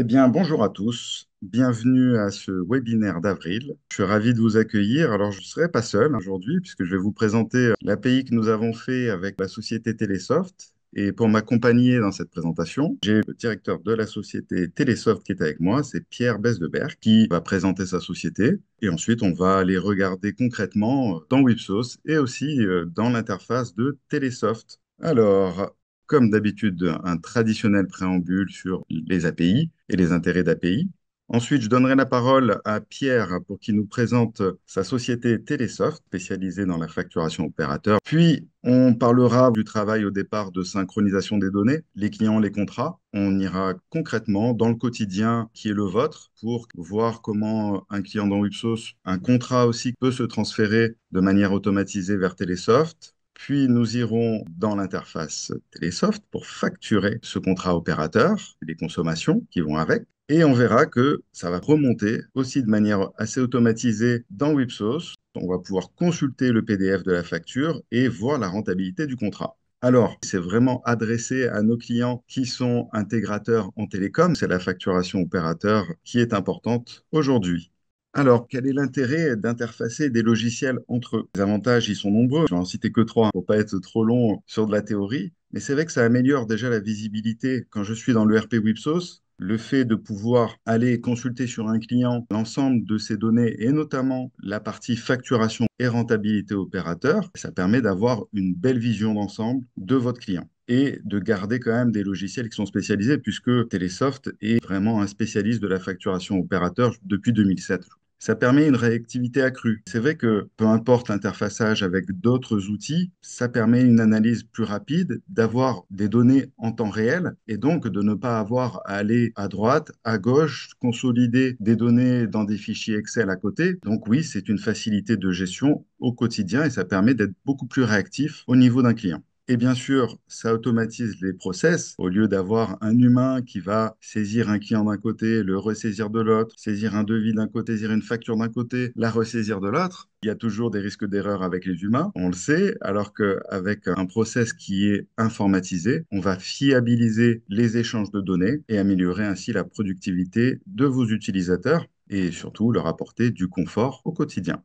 Eh bien, bonjour à tous. Bienvenue à ce webinaire d'avril. Je suis ravi de vous accueillir. Alors, je ne serai pas seul aujourd'hui puisque je vais vous présenter l'API que nous avons fait avec la société Télésoft. Et pour m'accompagner dans cette présentation, j'ai le directeur de la société Télésoft qui est avec moi, c'est Pierre Besdebert, qui va présenter sa société. Et ensuite, on va aller regarder concrètement dans Wipsos et aussi dans l'interface de Télésoft. Alors, comme d'habitude, un traditionnel préambule sur les API et les intérêts d'API. Ensuite, je donnerai la parole à Pierre pour qu'il nous présente sa société Télésoft, spécialisée dans la facturation opérateur. Puis, on parlera du travail au départ de synchronisation des données, les clients, les contrats. On ira concrètement dans le quotidien qui est le vôtre pour voir comment un client dans Wipsos, un contrat aussi peut se transférer de manière automatisée vers Télésoft. Puis nous irons dans l'interface Télésoft pour facturer ce contrat opérateur, les consommations qui vont avec. Et on verra que ça va remonter aussi de manière assez automatisée dans Wipsos. On va pouvoir consulter le PDF de la facture et voir la rentabilité du contrat. Alors, c'est vraiment adressé à nos clients qui sont intégrateurs en télécom. C'est la facturation opérateur qui est importante aujourd'hui. Alors, quel est l'intérêt d'interfacer des logiciels entre eux? Les avantages, ils sont nombreux. Je vais en citer que trois pour pas être trop long sur de la théorie. Mais c'est vrai que ça améliore déjà la visibilité. Quand je suis dans le RP Wipsos, le fait de pouvoir aller consulter sur un client l'ensemble de ses données et notamment la partie facturation et rentabilité opérateur, ça permet d'avoir une belle vision d'ensemble de votre client et de garder quand même des logiciels qui sont spécialisés puisque Télésoft est vraiment un spécialiste de la facturation opérateur depuis 2007. Ça permet une réactivité accrue. C'est vrai que peu importe l'interfaçage avec d'autres outils, ça permet une analyse plus rapide, d'avoir des données en temps réel et donc de ne pas avoir à aller à droite, à gauche, consolider des données dans des fichiers Excel à côté. Donc oui, c'est une facilité de gestion au quotidien et ça permet d'être beaucoup plus réactif au niveau d'un client. Et bien sûr, ça automatise les process. Au lieu d'avoir un humain qui va saisir un client d'un côté, le ressaisir de l'autre, saisir un devis d'un côté, saisir une facture d'un côté, la ressaisir de l'autre, il y a toujours des risques d'erreur avec les humains, on le sait, alors qu'avec un process qui est informatisé, on va fiabiliser les échanges de données et améliorer ainsi la productivité de vos utilisateurs et surtout leur apporter du confort au quotidien.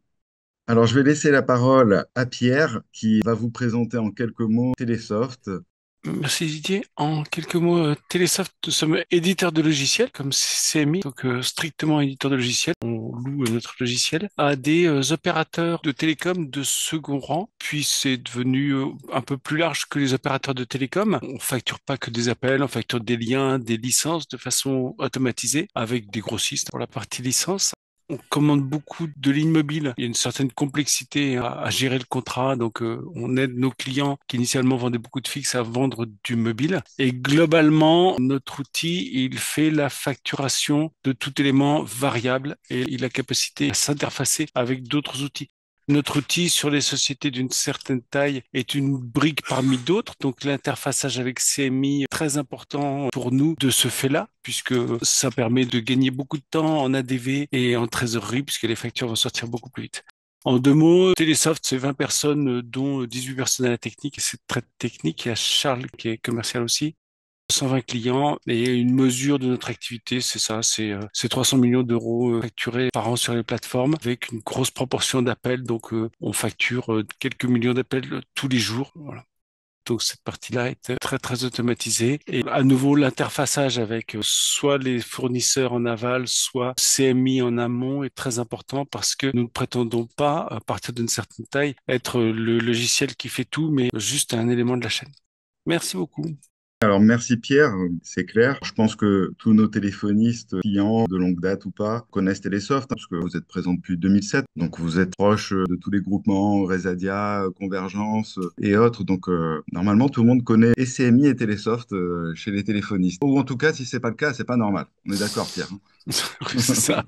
Alors, je vais laisser la parole à Pierre qui va vous présenter en quelques mots Télésoft. Merci Didier. En quelques mots, Télésoft, nous sommes éditeurs de logiciels comme CMI, donc strictement éditeur de logiciels. On loue notre logiciel à des opérateurs de télécom de second rang, puis c'est devenu un peu plus large que les opérateurs de télécom. On facture pas que des appels, on facture des liens, des licences de façon automatisée avec des grossistes pour la partie licence. On commande beaucoup de lignes mobiles. Il y a une certaine complexité à gérer le contrat. Donc, on aide nos clients qui initialement vendaient beaucoup de fixes à vendre du mobile. Et globalement, notre outil, il fait la facturation de tout élément variable et il a la capacité à s'interfacer avec d'autres outils. Notre outil sur les sociétés d'une certaine taille est une brique parmi d'autres. Donc l'interfaçage avec CMI est très important pour nous de ce fait-là, puisque ça permet de gagner beaucoup de temps en ADV et en trésorerie, puisque les factures vont sortir beaucoup plus vite. En deux mots, Télésoft, c'est 20 personnes, dont 18 personnes à la technique, et c'est très technique. Il y a Charles qui est commercial aussi. 120 clients et une mesure de notre activité, c'est ça, c'est 300 millions d'euros facturés par an sur les plateformes avec une grosse proportion d'appels. Donc, on facture quelques millions d'appels tous les jours. Voilà. Donc cette partie-là est très très automatisée et à nouveau l'interfaçage avec soit les fournisseurs en aval, soit CMI en amont est très important parce que nous ne prétendons pas, à partir d'une certaine taille, être le logiciel qui fait tout, mais juste un élément de la chaîne. Merci beaucoup. Alors, merci Pierre, c'est clair. Je pense que tous nos téléphonistes, clients de longue date ou pas, connaissent Télésoft, parce que vous êtes présent depuis 2007. Donc, vous êtes proche de tous les groupements, Resadia, Convergence et autres. Donc, normalement, tout le monde connaît et CMI et Télésoft chez les téléphonistes. Ou en tout cas, si c'est pas le cas, c'est pas normal. On est d'accord, Pierre, hein. Oui, c'est ça.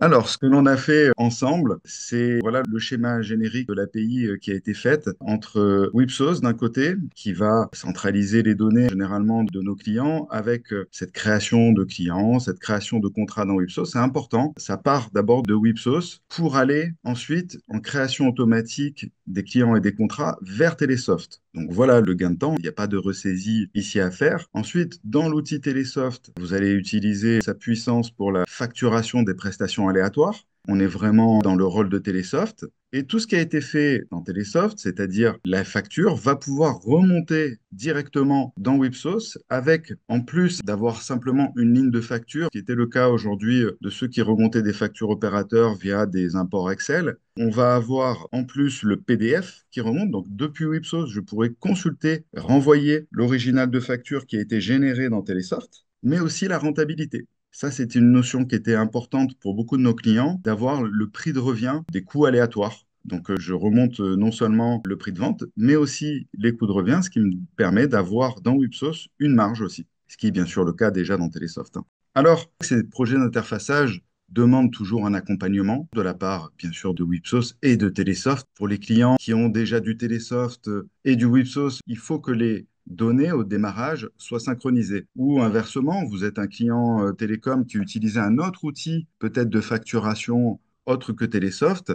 Alors, ce que l'on a fait ensemble, c'est voilà le schéma générique de l'API qui a été faite entre Wipsos d'un côté, qui va centraliser les données généralement de nos clients, avec cette création de clients, cette création de contrats dans Wipsos. C'est important. Ça part d'abord de Wipsos pour aller ensuite en création automatique des clients et des contrats vers Télésoft. Donc voilà le gain de temps, il n'y a pas de ressaisie ici à faire. Ensuite, dans l'outil Telesoft, vous allez utiliser sa puissance pour la facturation des prestations aléatoires. On est vraiment dans le rôle de Telesoft. Et tout ce qui a été fait dans Telesoft, c'est-à-dire la facture, va pouvoir remonter directement dans Wipsos avec, en plus d'avoir simplement une ligne de facture, qui était le cas aujourd'hui de ceux qui remontaient des factures opérateurs via des imports Excel. On va avoir en plus le PDF qui remonte. Donc depuis Wipsos, je pourrais consulter, renvoyer l'original de facture qui a été généré dans Telesoft, mais aussi la rentabilité. Ça, c'est une notion qui était importante pour beaucoup de nos clients, d'avoir le prix de revient des coûts aléatoires. Donc, je remonte non seulement le prix de vente, mais aussi les coûts de revient, ce qui me permet d'avoir dans Wipsos une marge aussi, ce qui est bien sûr le cas déjà dans Telesoft, hein. Alors, ces projets d'interfaçage demandent toujours un accompagnement de la part, bien sûr, de Wipsos et de Telesoft. Pour les clients qui ont déjà du Telesoft et du Wipsos, il faut que les données au démarrage soient synchronisées. Ou inversement, vous êtes un client télécom qui utilisait un autre outil, peut-être de facturation autre que Telesoft.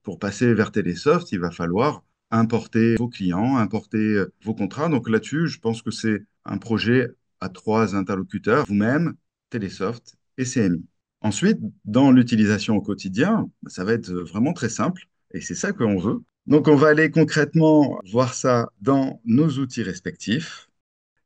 Pour passer vers Telesoft, il va falloir importer vos clients, importer vos contrats. Donc là-dessus, je pense que c'est un projet à trois interlocuteurs, vous-même, Telesoft et CMI. Ensuite, dans l'utilisation au quotidien, ça va être vraiment très simple et c'est ça qu'on veut. Donc, on va aller concrètement voir ça dans nos outils respectifs.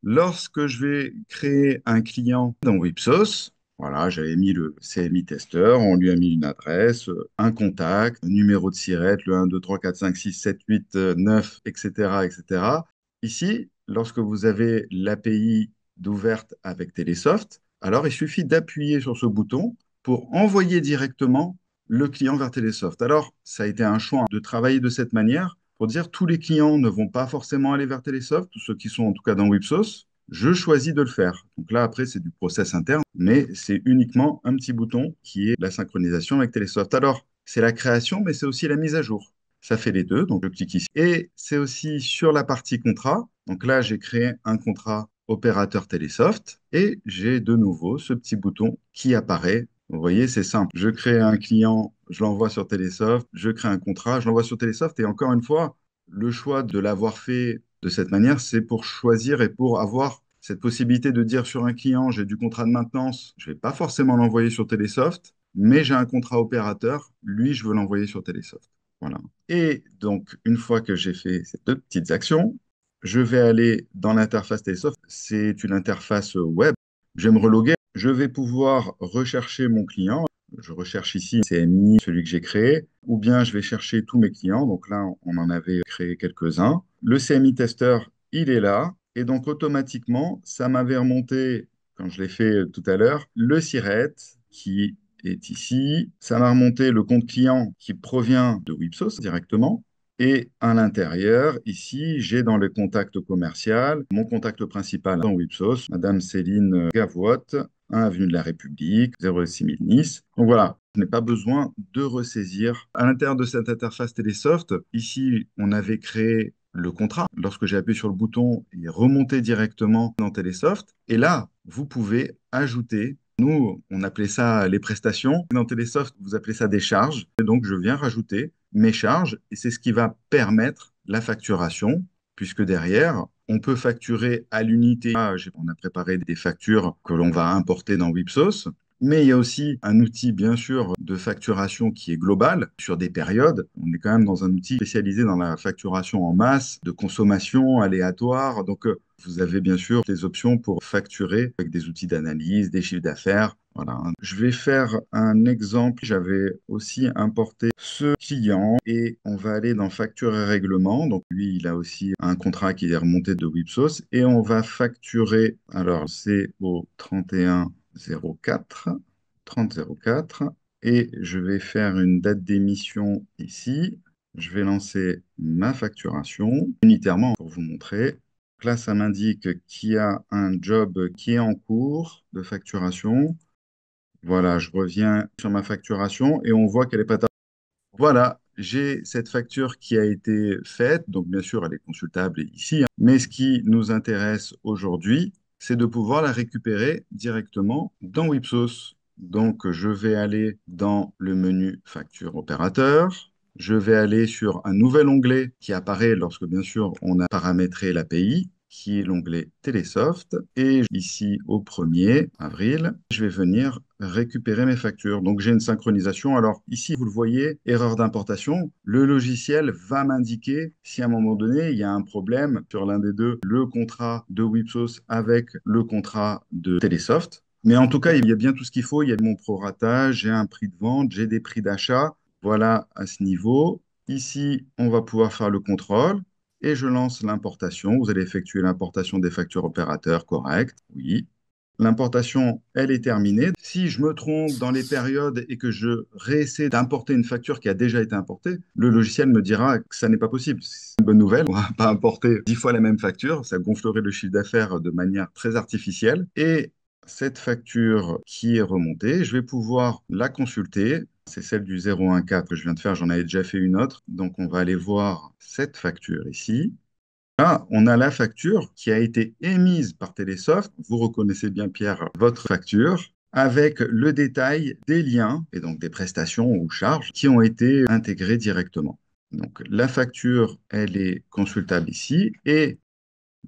Lorsque je vais créer un client dans Wipsos, voilà, j'avais mis le CMI testeur, on lui a mis une adresse, un contact, un numéro de SIRET, le 1, 2, 3, 4, 5, 6, 7, 8, 9, etc., etc. Ici, lorsque vous avez l'API d'ouverte avec Telesoft, alors il suffit d'appuyer sur ce bouton pour envoyer directement le client vers Telesoft. Alors, ça a été un choix de travailler de cette manière pour dire tous les clients ne vont pas forcément aller vers Telesoft, tous ceux qui sont en tout cas dans Wipsos, je choisis de le faire. Donc là, après, c'est du process interne, mais c'est uniquement un petit bouton qui est la synchronisation avec Telesoft. Alors, c'est la création, mais c'est aussi la mise à jour. Ça fait les deux, donc je clique ici. Et c'est aussi sur la partie contrat. Donc là, j'ai créé un contrat opérateur Telesoft et j'ai de nouveau ce petit bouton qui apparaît. Vous voyez, c'est simple. Je crée un client, je l'envoie sur Telesoft, je crée un contrat, je l'envoie sur Telesoft et encore une fois, le choix de l'avoir fait de cette manière, c'est pour choisir et pour avoir cette possibilité de dire sur un client, j'ai du contrat de maintenance, je ne vais pas forcément l'envoyer sur Telesoft, mais j'ai un contrat opérateur, lui, je veux l'envoyer sur Telesoft. Voilà. Et donc, une fois que j'ai fait ces deux petites actions, je vais aller dans l'interface Telesoft. C'est une interface web. Je vais me reloguer. Je vais pouvoir rechercher mon client. Je recherche ici CMI, celui que j'ai créé, ou bien je vais chercher tous mes clients. Donc là, on en avait créé quelques-uns. Le CMI Tester, il est là. Et donc, automatiquement, ça m'avait remonté, quand je l'ai fait tout à l'heure, le SIRET qui est ici. Ça m'a remonté le compte client qui provient de Wipsos directement. Et à l'intérieur, ici, j'ai dans le contact commercial mon contact principal dans Wipsos, Madame Céline Gavotte, 1 avenue de la République, 06000 Nice. Donc voilà, je n'ai pas besoin de ressaisir. À l'intérieur de cette interface Telesoft, ici, on avait créé le contrat. Lorsque j'ai appuyé sur le bouton, il est remonté directement dans Telesoft. Et là, vous pouvez ajouter. Nous, on appelait ça les prestations. Dans Telesoft, vous appelez ça des charges. Et donc, je viens rajouter mes charges et c'est ce qui va permettre la facturation, puisque derrière, on peut facturer à l'unité. On a préparé des factures que l'on va importer dans Wipsos. Mais il y a aussi un outil, bien sûr, de facturation qui est global sur des périodes. On est quand même dans un outil spécialisé dans la facturation en masse, de consommation aléatoire. Donc, vous avez bien sûr des options pour facturer avec des outils d'analyse, des chiffres d'affaires. Voilà. Je vais faire un exemple. J'avais aussi importé ce client et on va aller dans facture et règlement. Donc, lui, il a aussi un contrat qui est remonté de Wipsos et on va facturer. Alors, c'est au 31/04, 30/04 et je vais faire une date d'émission ici. Je vais lancer ma facturation unitairement pour vous montrer. Là, ça m'indique qu'il y a un job qui est en cours de facturation. Voilà, je reviens sur ma facturation et on voit qu'elle est pas. Voilà, j'ai cette facture qui a été faite. Donc, bien sûr, elle est consultable ici, hein. Mais ce qui nous intéresse aujourd'hui, c'est de pouvoir la récupérer directement dans Wipsos. Donc, je vais aller dans le menu facture opérateur. Je vais aller sur un nouvel onglet qui apparaît lorsque, bien sûr, on a paramétré l'API, qui est l'onglet Télésoft. Et ici, au 1er avril, je vais venir récupérer mes factures. Donc, j'ai une synchronisation. Alors, ici, vous le voyez, erreur d'importation. Le logiciel va m'indiquer si à un moment donné, il y a un problème sur l'un des deux, le contrat de Wipsos avec le contrat de Télésoft. Mais en tout cas, il y a bien tout ce qu'il faut. Il y a mon prorata, j'ai un prix de vente, j'ai des prix d'achat. Voilà à ce niveau. Ici, on va pouvoir faire le contrôle et je lance l'importation. Vous allez effectuer l'importation des factures opérateurs, correct? Oui. L'importation, elle est terminée. Si je me trompe dans les périodes et que je réessaie d'importer une facture qui a déjà été importée, le logiciel me dira que ça n'est pas possible. C'est une bonne nouvelle. On ne va pas importer 10 fois la même facture. Ça gonflerait le chiffre d'affaires de manière très artificielle. Et cette facture qui est remontée, je vais pouvoir la consulter. C'est celle du 014 que je viens de faire. J'en avais déjà fait une autre. Donc, on va aller voir cette facture ici. Là, on a la facture qui a été émise par Télésoft. Vous reconnaissez bien, Pierre, votre facture avec le détail des liens et donc des prestations ou charges qui ont été intégrées directement. Donc, la facture, elle est consultable ici et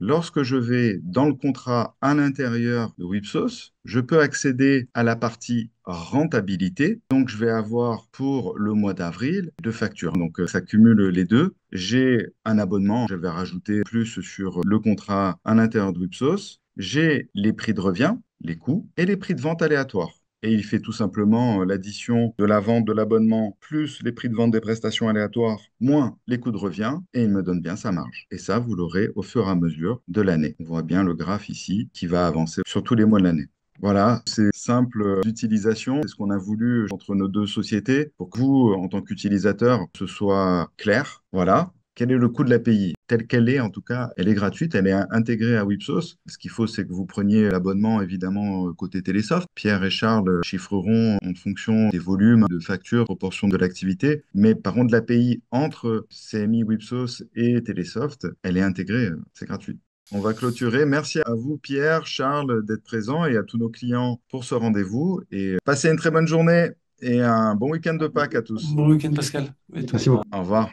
lorsque je vais dans le contrat à l'intérieur de Wipsos, je peux accéder à la partie rentabilité. Donc, je vais avoir pour le mois d'avril deux factures. Donc, ça cumule les deux. J'ai un abonnement, je vais rajouter plus sur le contrat à l'intérieur de Wipsos. J'ai les prix de revient, les coûts et les prix de vente aléatoires. Et il fait tout simplement l'addition de la vente de l'abonnement plus les prix de vente des prestations aléatoires moins les coûts de revient et il me donne bien sa marge. Et ça, vous l'aurez au fur et à mesure de l'année. On voit bien le graphe ici qui va avancer sur tous les mois de l'année. Voilà, c'est simple d'utilisation. C'est ce qu'on a voulu entre nos deux sociétés pour que vous, en tant qu'utilisateur, ce soit clair. Voilà. Quel est le coût de l'API? Telle qu'elle est, en tout cas, elle est gratuite, elle est intégrée à Wipsos. Ce qu'il faut, c'est que vous preniez l'abonnement, évidemment, côté Télésoft. Pierre et Charles chiffreront en fonction des volumes de factures, proportion de l'activité. Mais par contre, l'API entre CMI, Wipsos et Télésoft, elle est intégrée, c'est gratuit. On va clôturer. Merci à vous, Pierre, Charles, d'être présents et à tous nos clients pour ce rendez-vous. Et passez une très bonne journée et un bon week-end de Pâques à tous. Bon week-end, Pascal. Et toi? Merci beaucoup. Au revoir.